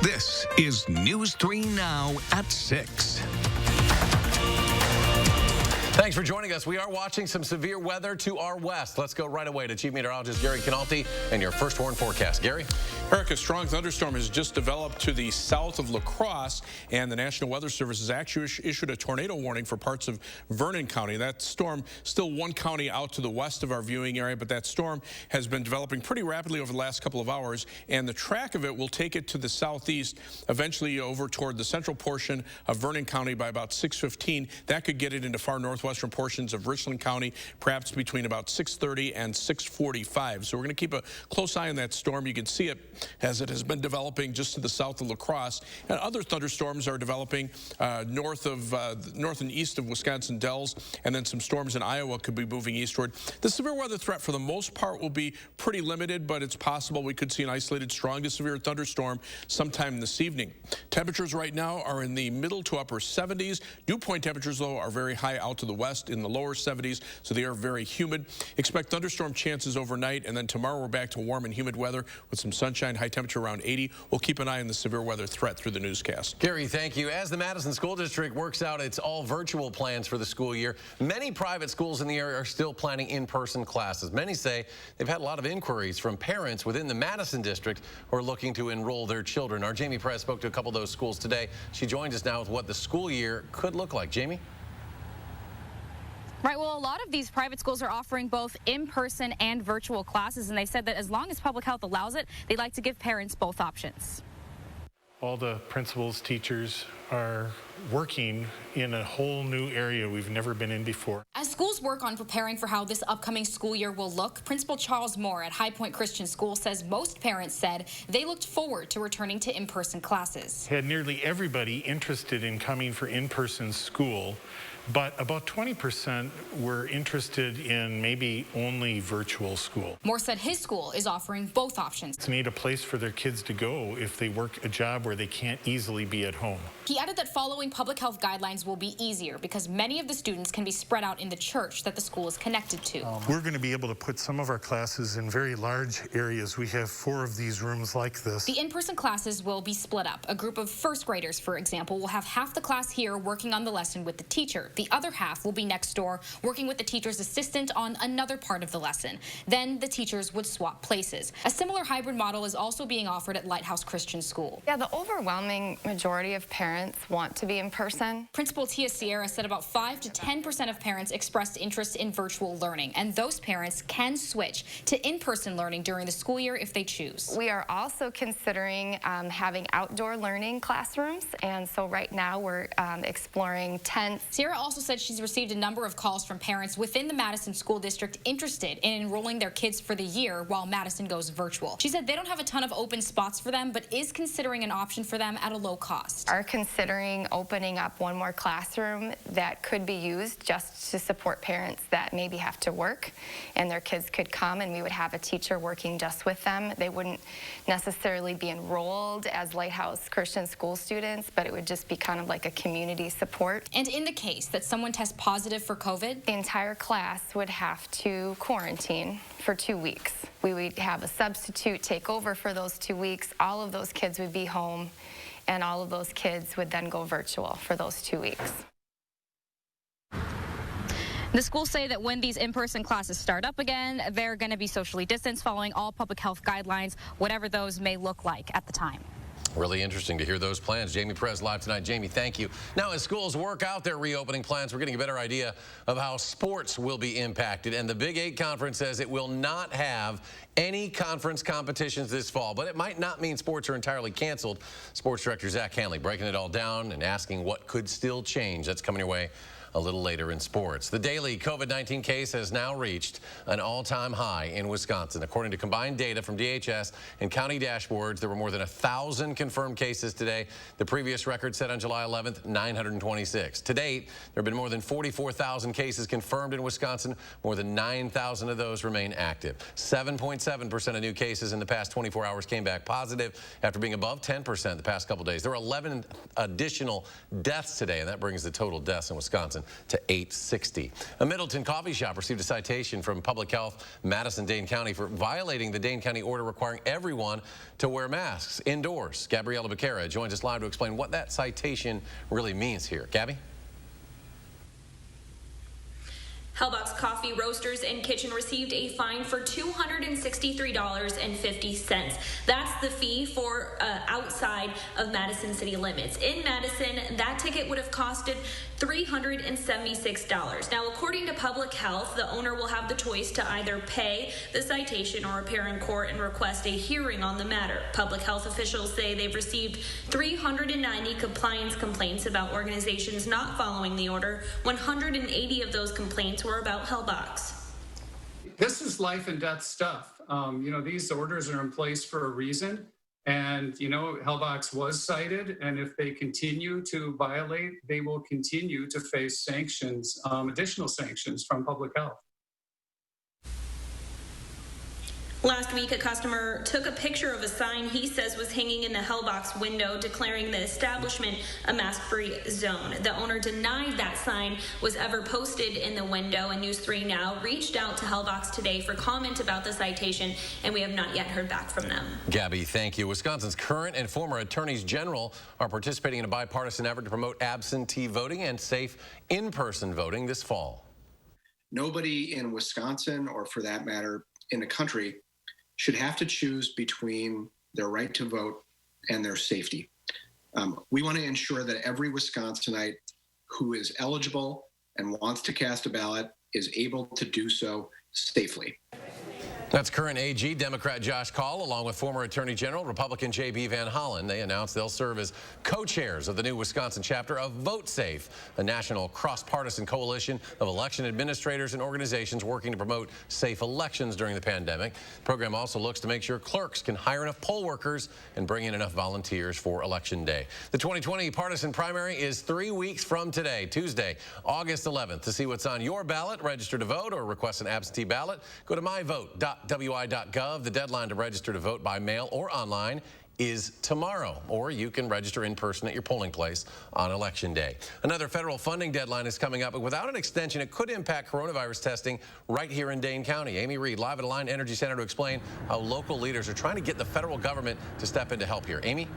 This is News 3 Now at 6. Thanks for joining us. We are watching some severe weather to our west. Let's go right away to Chief Meteorologist Gary Canalti and your first warn forecast. Gary? Eric, a strong thunderstorm has just developed to the south of La Crosse, and the National Weather Service has actually issued a tornado warning for parts of Vernon County. That storm still one county out to the west of our viewing area, but that storm has been developing pretty rapidly over the last couple of hours, and the track of it will take it to the southeast, eventually over toward the central portion of Vernon County by about 6:15. That could get it into far northwestern portions of Richland County, perhaps between about 6:30 and 6:45. So we're going to keep a close eye on that storm. You can see it as it has been developing just to the south of La Crosse. And other thunderstorms are developing north and east of Wisconsin Dells, and then some storms in Iowa could be moving eastward. The severe weather threat for the most part will be pretty limited, but it's possible we could see an isolated strong to severe thunderstorm sometime this evening. Temperatures right now are in the middle to upper 70s. Dew point temperatures, though, are very high out to the west in the lower 70s, so they are very humid. Expect thunderstorm chances overnight, and then tomorrow we're back to warm and humid weather with some sunshine, high temperature around 80. We'll keep an eye on the severe weather threat through the newscast. Gary, thank you. As the Madison School District works out its all-virtual plans for the school year, many private schools in the area are still planning in-person classes. Many say they've had a lot of inquiries from parents within the Madison District who are looking to enroll their children. Our Jamie Perez spoke to a couple of those schools today. She joins us now with what the school year could look like. Jamie? Right, well, a lot of these private schools are offering both in-person and virtual classes, and they said that as long as public health allows it, they'd like to give parents both options. All the principals, teachers are working in a whole new area we've never been in before. As schools work on preparing for how this upcoming school year will look, Principal Charles Moore at High Point Christian School says most parents said they looked forward to returning to in-person classes. Had nearly everybody interested in coming for in-person school, but about 20% were interested in maybe only virtual school. Moore said his school is offering both options. They need a place for their kids to go if they work a job where they can't easily be at home. He added that following public health guidelines will be easier because many of the students can be spread out in the church that the school is connected to. We're going to be able to put some of our classes in very large areas. We have 4 of these rooms like this. The in-person classes will be split up. A group of first graders, for example, will have half the class here working on the lesson with the teacher. The other half will be next door working with the teacher's assistant on another part of the lesson. Then the teachers would swap places. A similar hybrid model is also being offered at Lighthouse Christian School. Yeah, the overwhelming majority of parents want to be in person. Principal Tia Sierra said about 5 to 10% of parents expressed interest in virtual learning, and those parents can switch to in-person learning during the school year if they choose. We are also considering having outdoor learning classrooms, and so right now we're exploring tents. Sierra also said she's received a number of calls from parents within the Madison School District interested in enrolling their kids for the year while Madison goes virtual. She said they don't have a ton of open spots for them, but is considering an option for them at a low cost. Are considering opening up one more classroom that could be used just to support parents that maybe have to work, and their kids could come and we would have a teacher working just with them. They wouldn't necessarily be enrolled as Lighthouse Christian School students, but it would just be kind of like a community support. And in the case that someone tests positive for COVID, the entire class would have to quarantine for 2 weeks. We would have a substitute take over for those 2 weeks. All of those kids would be home, and all of those kids would then go virtual for those 2 weeks. The schools say that when these in-person classes start up again, they're going to be socially distanced, following all public health guidelines, whatever those may look like at the time. Really interesting to hear those plans. Jamie Perez live tonight. Jamie, thank you. Now, as schools work out their reopening plans, we're getting a better idea of how sports will be impacted. And the Big 8 Conference says it will not have any conference competitions this fall, but it might not mean sports are entirely canceled. Sports Director Zach Hanley breaking it all down and asking what could still change. That's coming your way a little later in sports. The daily COVID-19 case has now reached an all-time high in Wisconsin. According to combined data from DHS and county dashboards, there were more than 1,000 confirmed cases today. The previous record set on July 11th, 926. To date, there have been more than 44,000 cases confirmed in Wisconsin. More than 9,000 of those remain active. 7.7% of new cases in the past 24 hours came back positive after being above 10% the past couple days. There were 11 additional deaths today, and that brings the total deaths in Wisconsin to 860. A Middleton coffee shop received a citation from Public Health Madison-Dane County for violating the Dane County order requiring everyone to wear masks indoors. Gabriella Becerra joins us live to explain what that citation really means here. Gabby? Hellbox Coffee Roasters and Kitchen received a fine for $263.50. That's the fee for outside of Madison city limits. In Madison, that ticket would have costed $376. Now, according to Public Health, the owner will have the choice to either pay the citation or appear in court and request a hearing on the matter. Public Health officials say they've received 390 compliance complaints about organizations not following the order. 180 of those complaints were about Hellbox. This is life and death stuff. These orders are in place for a reason. And, Hellbox was cited. And if they continue to violate, they will continue to face sanctions, additional sanctions from Public Health. Last week, a customer took a picture of a sign he says was hanging in the Hellbox window declaring the establishment a mask-free zone. The owner denied that sign was ever posted in the window, and News 3 Now reached out to Hellbox today for comment about the citation, and we have not yet heard back from them. Gabby, thank you. Wisconsin's current and former attorneys general are participating in a bipartisan effort to promote absentee voting and safe in-person voting this fall. Nobody in Wisconsin, or for that matter, in the country, should have to choose between their right to vote and their safety. We want to ensure that every Wisconsinite who is eligible and wants to cast a ballot is able to do so safely. That's current AG Democrat Josh Kaul, along with former Attorney General Republican J.B. Van Hollen. They announced they'll serve as co-chairs of the new Wisconsin chapter of Vote Safe, a national cross-partisan coalition of election administrators and organizations working to promote safe elections during the pandemic. The program also looks to make sure clerks can hire enough poll workers and bring in enough volunteers for Election Day. The 2020 partisan primary is 3 weeks from today, Tuesday, August 11th. To see what's on your ballot, register to vote, or request an absentee ballot, go to myvote.wi.gov. The deadline to register to vote by mail or online is tomorrow, or you can register in person at your polling place on Election Day. Another federal funding deadline is coming up, but without an extension, it could impact coronavirus testing right here in Dane County. Amy Reed, live at Alliant Energy Center to explain how local leaders are trying to get the federal government to step in to help here. Amy?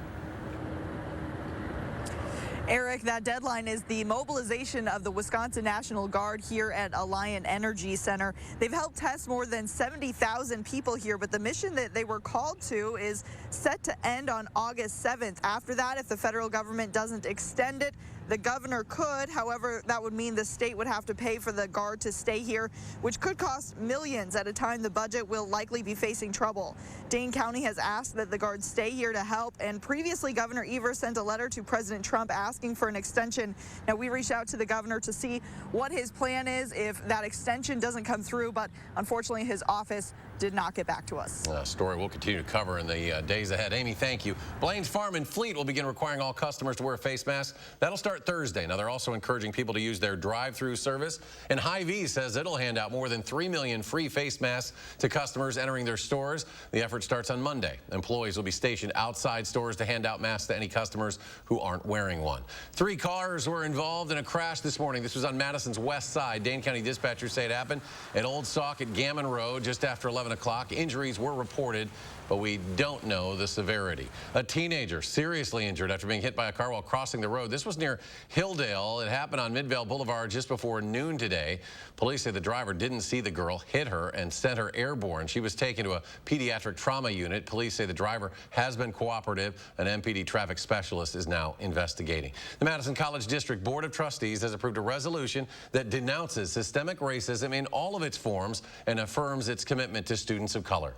Eric, that deadline is the mobilization of the Wisconsin National Guard here at Alliant Energy Center. They've helped test more than 70,000 people here, but the mission that they were called to is set to end on August 7th. After that, if the federal government doesn't extend it, the governor could. However, that would mean the state would have to pay for the Guard to stay here, which could cost millions at a time the budget will likely be facing trouble. Dane County has asked that the Guard stay here to help, and previously Governor Evers sent a letter to President Trump asking for an extension. Now, we reached out to the governor to see what his plan is if that extension doesn't come through, but unfortunately his office did not get back to us. A story we'll continue to cover in the days ahead. Amy, thank you. Blaine's Farm and Fleet will begin requiring all customers to wear a face mask. That'll start Thursday. Now, they're also encouraging people to use their drive-through service. And Hy-Vee says it'll hand out more than 3 million free face masks to customers entering their stores. The effort starts on Monday. Employees will be stationed outside stores to hand out masks to any customers who aren't wearing one. 3 cars were involved in a crash this morning. This was on Madison's west side. Dane County dispatchers say it happened at Old Sauk at Gammon Road just after 11 o'clock. Injuries were reported, but we don't know the severity. A teenager seriously injured after being hit by a car while crossing the road. This was near Hilldale. It happened on Midvale Boulevard just before noon today. Police say the driver didn't see the girl, hit her, and sent her airborne. She was taken to a pediatric trauma unit. Police say the driver has been cooperative. An MPD traffic specialist is now investigating. The Madison College District Board of Trustees has approved a resolution that denounces systemic racism in all of its forms and affirms its commitment to students of color.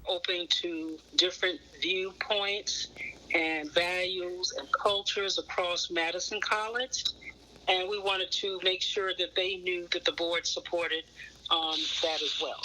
Open to different viewpoints and values and cultures across Madison College. And we wanted to make sure that they knew that the board supported that as well.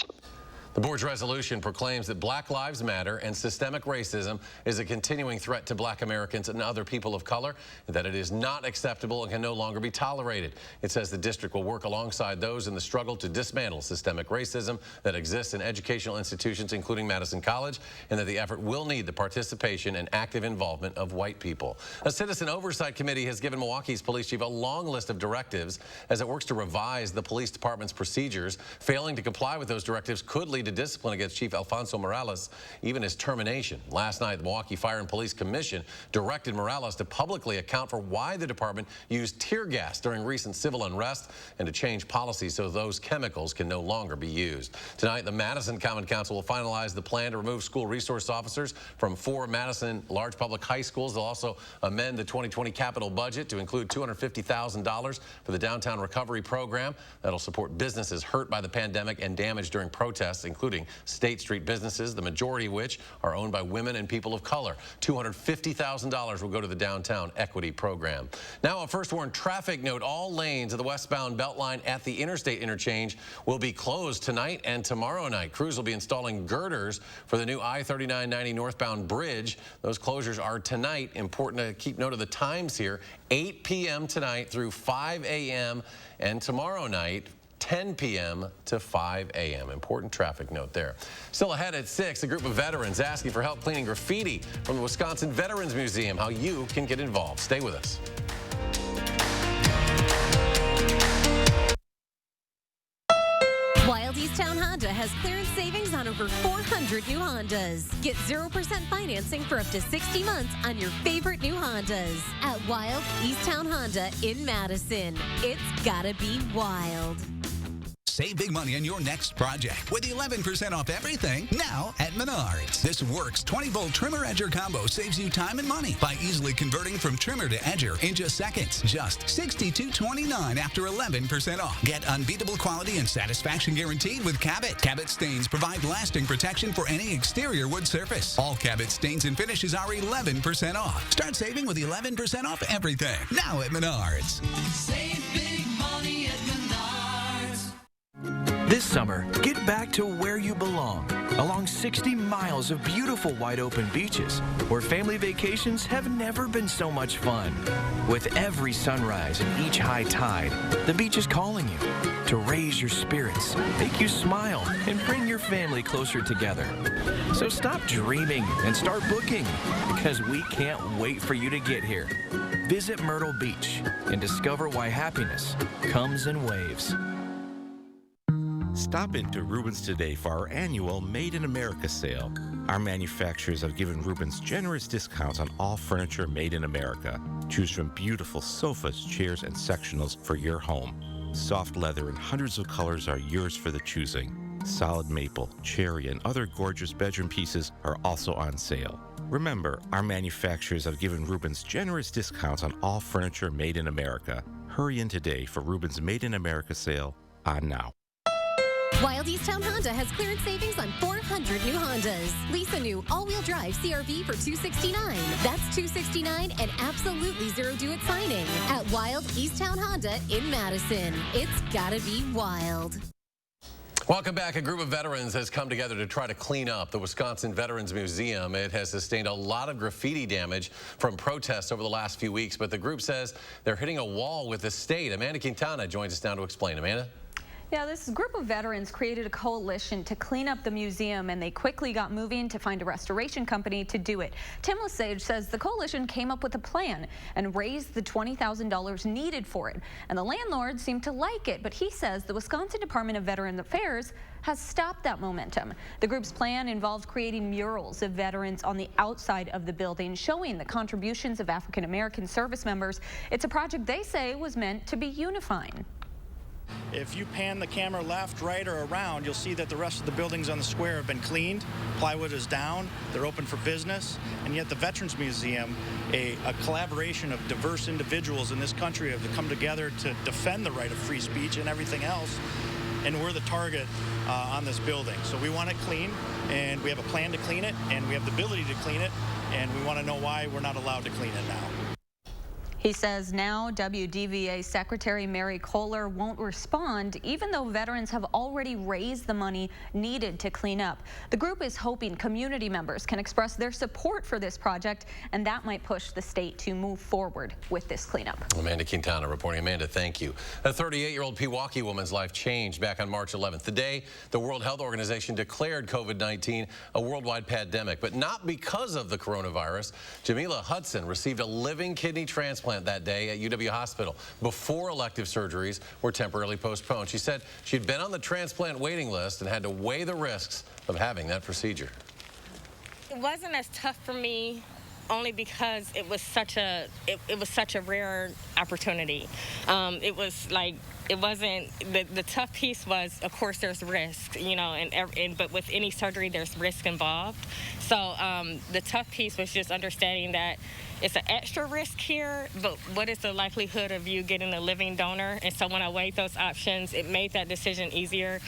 The board's resolution proclaims that Black Lives Matter and systemic racism is a continuing threat to Black Americans and other people of color, and that it is not acceptable and can no longer be tolerated. It says the district will work alongside those in the struggle to dismantle systemic racism that exists in educational institutions, including Madison College, and that the effort will need the participation and active involvement of white people. A citizen oversight committee has given Milwaukee's police chief a long list of directives as it works to revise the police department's procedures. Failing to comply with those directives could lead to discipline against Chief Alfonso Morales, even his termination. Last night, the Milwaukee Fire and Police Commission directed Morales to publicly account for why the department used tear gas during recent civil unrest and to change policies so those chemicals can no longer be used. Tonight, the Madison Common Council will finalize the plan to remove school resource officers from 4 Madison large public high schools. They'll also amend the 2020 capital budget to include $250,000 for the Downtown Recovery Program. That'll support businesses hurt by the pandemic and damaged during protests, including State Street businesses, the majority of which are owned by women and people of color. $250,000 will go to the Downtown Equity Program. Now, a first warned traffic note. All lanes of the westbound Beltline at the interstate interchange will be closed tonight and tomorrow night. Crews will be installing girders for the new I-3990 northbound bridge. Those closures are tonight. Important to keep note of the times here. 8 p.m. tonight through 5 a.m. and tomorrow night, 10 p.m. to 5 a.m. Important traffic note there. Still ahead at 6, a group of veterans asking for help cleaning graffiti from the Wisconsin Veterans Museum. How you can get involved. Stay with us. Wild Easttown Honda has clearance savings on over 400 new Hondas. Get 0% financing for up to 60 months on your favorite new Hondas at Wild Easttown Honda in Madison. It's gotta be wild. Save big money on your next project with 11% off everything now at Menards. This Works 20-volt trimmer edger combo saves you time and money by easily converting from trimmer to edger in just seconds. Just $62.29 after 11% off. Get unbeatable quality and satisfaction guaranteed with Cabot. Cabot stains provide lasting protection for any exterior wood surface. All Cabot stains and finishes are 11% off. Start saving with 11% off everything now at Menards. Save big money at Menards. This summer, get back to where you belong, along 60 miles of beautiful wide open beaches, where family vacations have never been so much fun. With every sunrise and each high tide, the beach is calling you to raise your spirits, make you smile, and bring your family closer together. So stop dreaming and start booking, because we can't wait for you to get here. Visit Myrtle Beach and discover why happiness comes in waves. Stop into Rubens today for our annual Made in America sale. Our manufacturers have given Rubens generous discounts on all furniture made in America. Choose from beautiful sofas, chairs, and sectionals for your home. Soft leather in hundreds of colors are yours for the choosing. Solid maple, cherry, and other gorgeous bedroom pieces are also on sale. Remember, our manufacturers have given Rubens generous discounts on all furniture made in America. Hurry in today for Rubens Made in America sale on now. Wild Easttown Honda has clearance savings on 400 new Hondas. Lease a new all-wheel drive CR-V for $269. That's $269 and absolutely zero due at signing at Wild Easttown Honda in Madison. It's gotta be wild. Welcome back. A group of veterans has come together to try to clean up the Wisconsin Veterans Museum. It has sustained a lot of graffiti damage from protests over the last few weeks, but the group says they're hitting a wall with the state. Amanda Quintana joins us now to explain. Amanda? Yeah, this group of veterans created a coalition to clean up the museum, and they quickly got moving to find a restoration company to do it. Tim Lesage says the coalition came up with a plan and raised the $20,000 needed for it. And the landlord seemed to like it, but he says the Wisconsin Department of Veterans Affairs has stopped that momentum. The group's plan involved creating murals of veterans on the outside of the building, showing the contributions of African American service members. It's a project they say was meant to be unifying. If you pan the camera left, right, or around, you'll see that the rest of the buildings on the square have been cleaned. Plywood is down. They're open for business. And yet the Veterans Museum, a collaboration of diverse individuals in this country, have come together to defend the right of free speech and everything else. And we're the target on this building. So we want it clean, and we have a plan to clean it, and we have the ability to clean it, and we want to know why we're not allowed to clean it now. He says now WDVA Secretary Mary Kohler won't respond, even though veterans have already raised the money needed to clean up. The group is hoping community members can express their support for this project, and that might push the state to move forward with this cleanup. Amanda Quintana reporting. Amanda, thank you. A 38-year-old Pewaukee woman's life changed back on March 11th. The day the World Health Organization declared COVID-19 a worldwide pandemic, but not because of the coronavirus. Jamila Hudson received a living kidney transplant that day at UW Hospital before elective surgeries were temporarily postponed. She said she'd been on the transplant waiting list and had to weigh the risks of having that procedure. It wasn't as tough for me only because it was such a rare opportunity. It was like, it wasn't, the tough piece was, of course, there's risk, you know, but with any surgery, there's risk involved. So the tough piece was just understanding that it's an extra risk here, but what is the likelihood of you getting a living donor? And so when I weighed those options, it made that decision easier.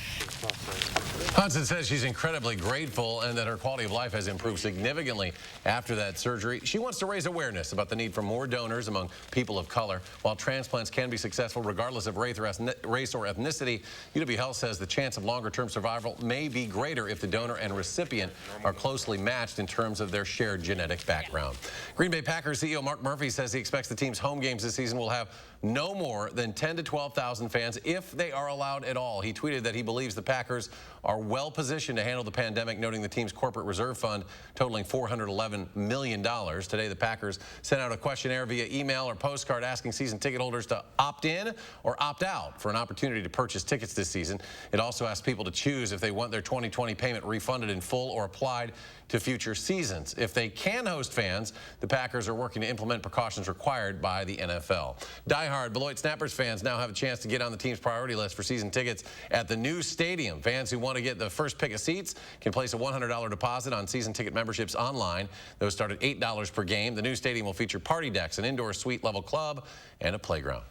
Hudson says she's incredibly grateful and that her quality of life has improved significantly after that surgery. She wants to raise awareness about the need for more donors among people of color. While transplants can be successful regardless of race or ethnicity, UW Health says the chance of longer-term survival may be greater if the donor and recipient are closely matched in terms of their shared genetic background. Green Bay Packers CEO Mark Murphy says he expects the team's home games this season will have no more than 10,000 to 12,000 fans if they are allowed at all. He tweeted that he believes the Packers are well positioned to handle the pandemic, noting the team's corporate reserve fund totaling $411 million. Today, the Packers sent out a questionnaire via email or postcard asking season ticket holders to opt in or opt out for an opportunity to purchase tickets this season. It also asked people to choose if they want their 2020 payment refunded in full or applied to future seasons. If they can host fans, the Packers are working to implement precautions required by the NFL. Diehard Beloit Snappers fans now have a chance to get on the team's priority list for season tickets at the new stadium. Fans who want to get the first pick of seats can place a $100 deposit on season ticket memberships online. Those start at $8 per game. The new stadium will feature party decks, an indoor suite level club, and a playground.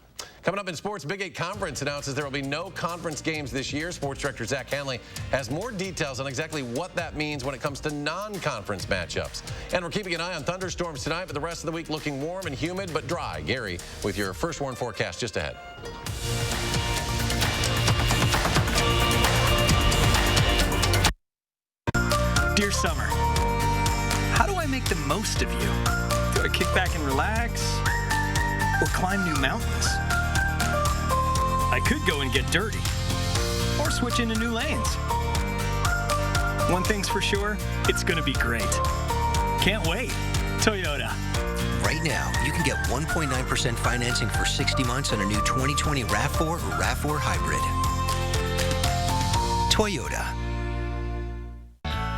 Coming up in sports, Big 8 Conference announces there will be no conference games this year. Sports director Zach Hanley has more details on exactly what that means when it comes to non-conference matchups. And we're keeping an eye on thunderstorms tonight, but the rest of the week looking warm and humid but dry. Gary with your first warn forecast just ahead. Dear Summer, how do I make the most of you? Do I kick back and relax? Or climb new mountains? I could go and get dirty, or switch into new lanes. One thing's for sure, it's gonna be great. Can't wait. Toyota. Right now, you can get 1.9% financing for 60 months on a new 2020 RAV4 or RAV4 Hybrid. Toyota.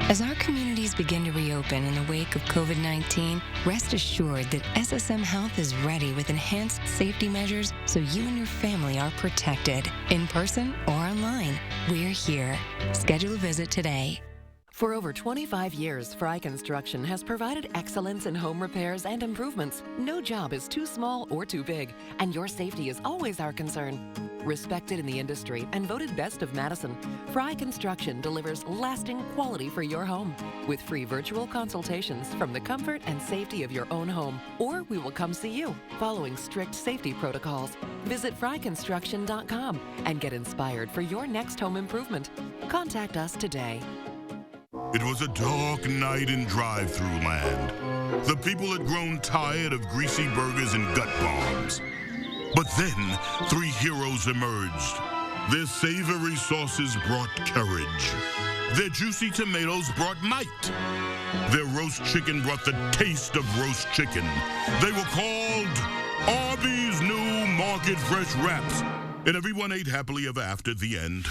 As our communities begin to reopen in the wake of COVID-19, rest assured that SSM Health is ready with enhanced safety measures so you and your family are protected. In person or online, we're here. Schedule a visit today. For over 25 years, Fry Construction has provided excellence in home repairs and improvements. No job is too small or too big, and your safety is always our concern. Respected in the industry and voted best of Madison, Fry Construction delivers lasting quality for your home with free virtual consultations from the comfort and safety of your own home, or we will come see you following strict safety protocols. Visit fryconstruction.com and get inspired for your next home improvement. Contact us today. It was a dark night in drive-thru land. The people had grown tired of greasy burgers and gut bombs. But then, three heroes emerged. Their savory sauces brought courage. Their juicy tomatoes brought might. Their roast chicken brought the taste of roast chicken. They were called Arby's New Market Fresh Wraps. And everyone ate happily ever after at the end.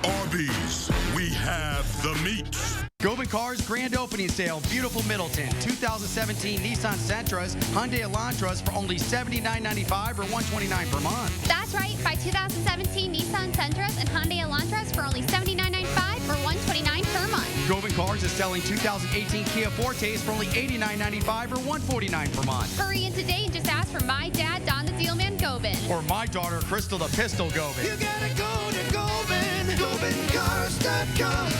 Arby's, we have the meats. Gobin Cars grand opening sale, beautiful Middleton. 2017 Nissan Sentras, Hyundai Elantras for only $79.95 or $129 per month. That's right. Buy 2017 Nissan Sentras and Hyundai Elantras for only $79.95 or $129 per month. Gobin Cars is selling 2018 Kia Fortes for only $89.95 or $149 per month. Hurry in today and just ask for my dad, Don the Dealman Gobin. Or my daughter, Crystal the Pistol Gobin. You gotta go to Gobin, GobinCars.com.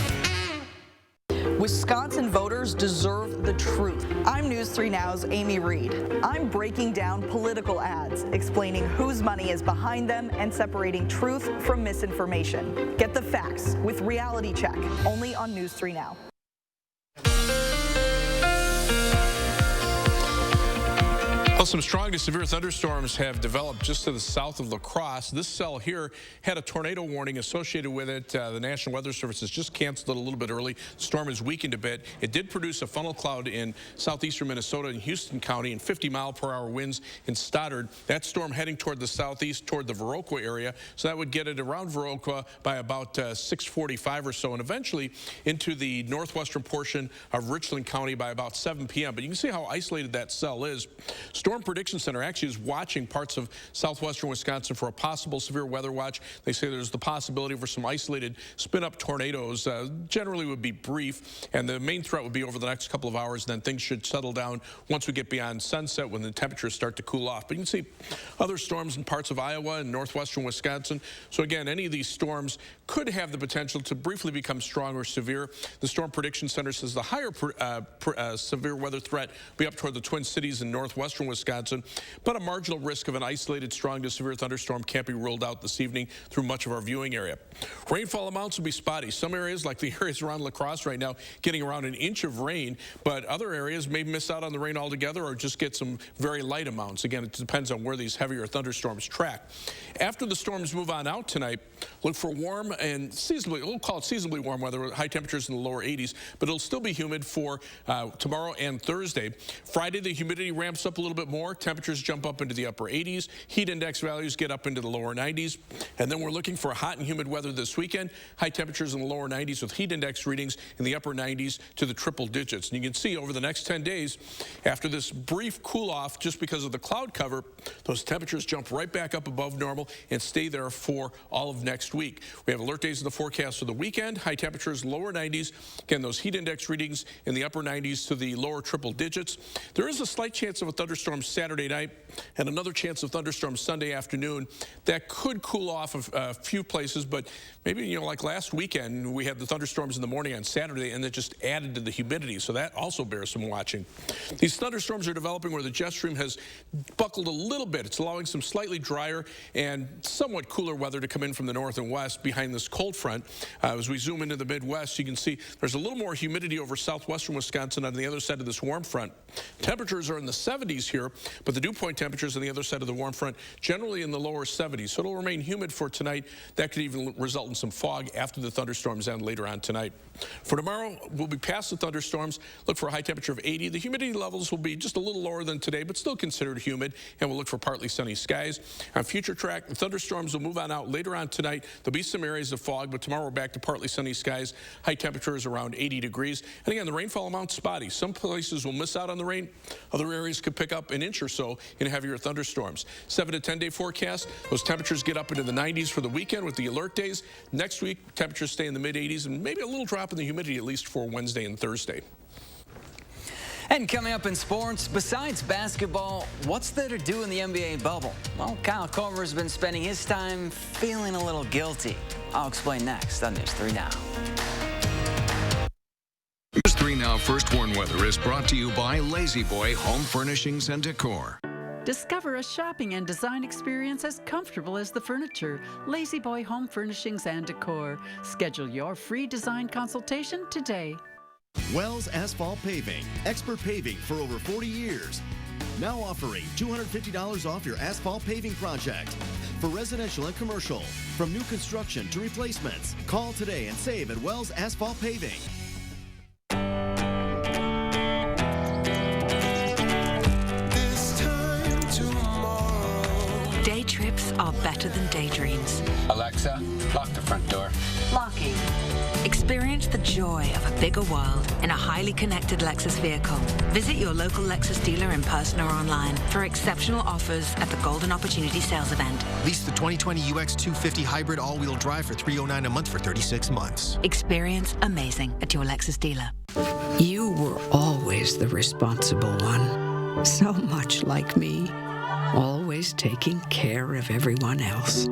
Wisconsin voters deserve the truth. I'm News 3 Now's Amy Reed. I'm breaking down political ads, explaining whose money is behind them and separating truth from misinformation. Get the facts with Reality Check, only on News 3 Now. Well, some strong to severe thunderstorms have developed just to the south of La Crosse. This cell here had a tornado warning associated with it. The National Weather Service has just canceled it a little bit early. The storm has weakened a bit. It did produce a funnel cloud in southeastern Minnesota and Houston County and 50-mile-per-hour winds in Stoddard. That storm heading toward the southeast, toward the Viroqua area. So that would get it around Viroqua by about 6:45 or so, and eventually into the northwestern portion of Richland County by about 7 p.m. But you can see how isolated that cell is. Storm Prediction Center actually is watching parts of southwestern Wisconsin for a possible severe weather watch. They say there's the possibility for some isolated spin-up tornadoes. Generally would be brief, and the main threat would be over the next couple of hours, and then things should settle down once we get beyond sunset when the temperatures start to cool off. But you can see other storms in parts of Iowa and northwestern Wisconsin. So again, any of these storms could have the potential to briefly become strong or severe. The Storm Prediction Center says the higher severe weather threat will be up toward the Twin Cities in northwestern Wisconsin, but a marginal risk of an isolated strong to severe thunderstorm can't be ruled out this evening through much of our viewing area. Rainfall amounts will be spotty. Some areas, like the areas around La Crosse right now, getting around an inch of rain, but other areas may miss out on the rain altogether or just get some very light amounts. Again, it depends on where these heavier thunderstorms track. After the storms move on out tonight, look for warm and seasonably, we'll call it seasonably warm weather with high temperatures in the lower 80s, but it'll still be humid for tomorrow and Thursday. Friday, the humidity ramps up a little bit more. Temperatures jump up into the upper 80s. Heat index values get up into the lower 90s. And then we're looking for hot and humid weather this weekend. High temperatures in the lower 90s with heat index readings in the upper 90s to the triple digits. And you can see over the next 10 days, after this brief cool off just because of the cloud cover, those temperatures jump right back up above normal and stay there for all of next week. We have alert days in the forecast for the weekend. High temperatures, lower 90s. Again, those heat index readings in the upper 90s to the lower triple digits. There is a slight chance of a thunderstorm Saturday night and another chance of thunderstorms Sunday afternoon. That could cool off a few places, but maybe, you know, like last weekend, we had the thunderstorms in the morning on Saturday, and that just added to the humidity, so that also bears some watching. These thunderstorms are developing where the jet stream has buckled a little bit. It's allowing some slightly drier and somewhat cooler weather to come in from the north and west behind this cold front. As we zoom into the Midwest, you can see there's a little more humidity over southwestern Wisconsin on the other side of this warm front. Temperatures are in the 70s here, but the dew point temperatures on the other side of the warm front generally in the lower 70s. So it'll remain humid for tonight. That could even result in some fog after the thunderstorms end later on tonight. For tomorrow, we'll be past the thunderstorms. Look for a high temperature of 80. The humidity levels will be just a little lower than today, but still considered humid, and we'll look for partly sunny skies. On future track, the thunderstorms will move on out later on tonight. There'll be some areas of fog, but tomorrow we're back to partly sunny skies. High temperatures around 80 degrees. And again, the rainfall amount's spotty. Some places will miss out on the rain. Other areas could pick up an inch or so in heavier thunderstorms. 7 to 10 day forecast. Those temperatures get up into the 90s for the weekend with the alert days. Next week, temperatures stay in the mid 80s and maybe a little drop in the humidity at least for Wednesday and Thursday. And coming up in sports, besides basketball, what's there to do in the NBA bubble? Well, Kyle Korver has been spending his time feeling a little guilty. I'll explain next on News 3 Now. News 3 Now First Warn Weather is brought to you by Lazy Boy Home Furnishings and Decor. Discover a shopping and design experience as comfortable as the furniture. Lazy Boy Home Furnishings and Decor. Schedule your free design consultation today. Wells Asphalt Paving, expert paving for over 40 years. Now offering $250 off your asphalt paving project. For residential and commercial, from new construction to replacements. Call today and save at Wells Asphalt Paving. Day trips are better than daydreams. Alexa, lock the front door. Locking. Experience the joy of a bigger world in a highly connected Lexus vehicle. Visit your local Lexus dealer in person or online for exceptional offers at the Golden Opportunity Sales Event. Lease the 2020 UX 250 Hybrid all-wheel drive for $309 a month for 36 months. Experience amazing at your Lexus dealer. You were always the responsible one. So much like me. Always taking care of everyone else.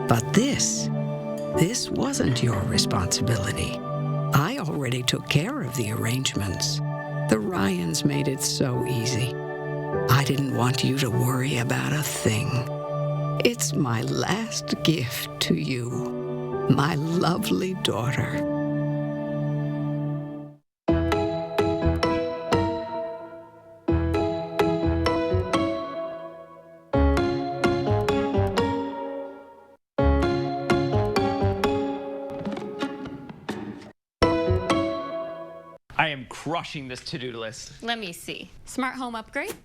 But this wasn't your responsibility. I already took care of the arrangements. The Ryans made it so easy. I didn't want you to worry about a thing. It's my last gift to you, my lovely daughter. I am crushing this to-do list. Let me see. Smart home upgrade?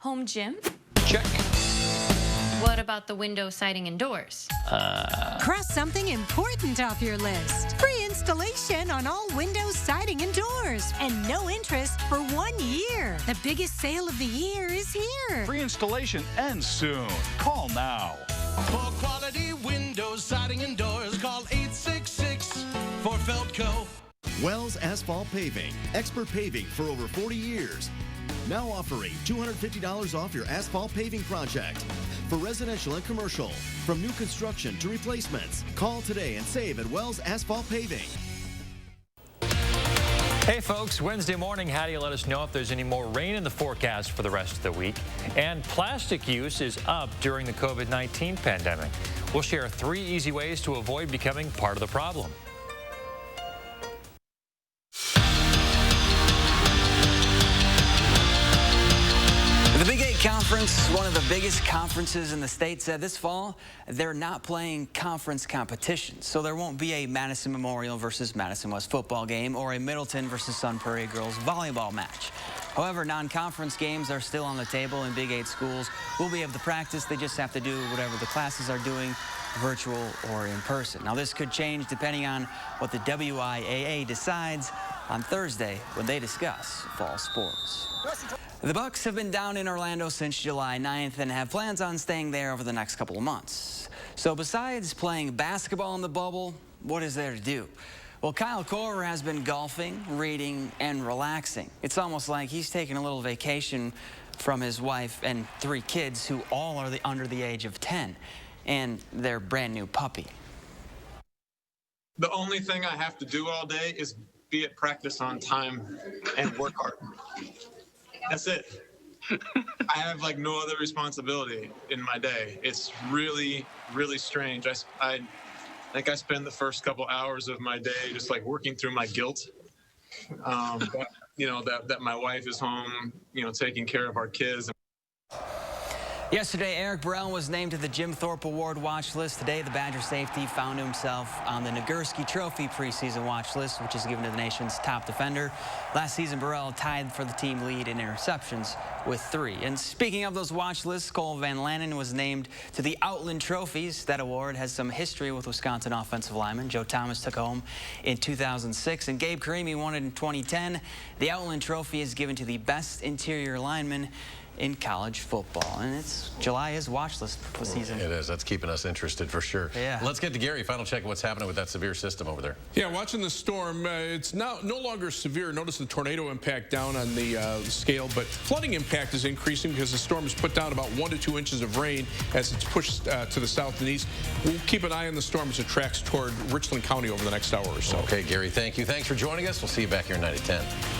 Home gym? Check. What about the window, siding, and doors? Cross something important off your list. Free installation on all windows, siding, and doors. And no interest for 1 year. The biggest sale of the year is here. Free installation ends soon. Call now. For quality windows, siding, and doors, call 866 for Feldco. Wells Asphalt Paving, expert paving for over 40 years. Now offering $250 off your asphalt paving project. For residential and commercial, from new construction to replacements. Call today and save at Wells Asphalt Paving. Hey folks, Wednesday morning, how do you let us know if there's any more rain in the forecast for the rest of the week? And plastic use is up during the COVID-19 pandemic. We'll share 3 easy ways to avoid becoming part of the problem. The Big 8 Conference, one of the biggest conferences in the state, said this fall they're not playing conference competitions. So there won't be a Madison Memorial versus Madison West football game or a Middleton versus Sun Prairie girls volleyball match. However, non-conference games are still on the table, and Big 8 schools will be able to practice. They just have to do whatever the classes are doing, virtual or in person. Now, this could change depending on what the WIAA decides on Thursday when they discuss fall sports. The Bucks have been down in Orlando since July 9th and have plans on staying there over the next couple of months. So besides playing basketball in the bubble, what is there to do? Well, Kyle Korver has been golfing, reading, and relaxing. It's almost like he's taking a little vacation from his wife and 3 kids who all are under the age of 10 and their brand new puppy. The only thing I have to do all day is be at practice on time and work hard. That's it. I have like no other responsibility in my day. It's really, really strange. I think I spend the first couple hours of my day just like working through my guilt. But, you know, that my wife is home, you know, taking care of our kids. Yesterday, Eric Burrell was named to the Jim Thorpe Award watch list. Today, the Badger safety found himself on the Nagurski Trophy preseason watch list, which is given to the nation's top defender. Last season, Burrell tied for the team lead in interceptions with 3. And speaking of those watch lists, Cole Van Lanen was named to the Outland Trophies. That award has some history with Wisconsin offensive linemen. Joe Thomas took home in 2006, and Gabe Carimi won it in 2010. The Outland Trophy is given to the best interior lineman in college football. And July is watch list season. It is. That's keeping us interested for sure. Yeah. Let's get to Gary. Final check of what's happening with that severe system over there. Yeah, watching the storm, it's now no longer severe. Notice the tornado impact down on the scale, but flooding impact is increasing because the storm has put down about 1 to 2 inches of rain as it's pushed to the south and east. We'll keep an eye on the storm as it tracks toward Richland County over the next hour or so. Okay, Gary, thank you. Thanks for joining us. We'll see you back here 9 to 10.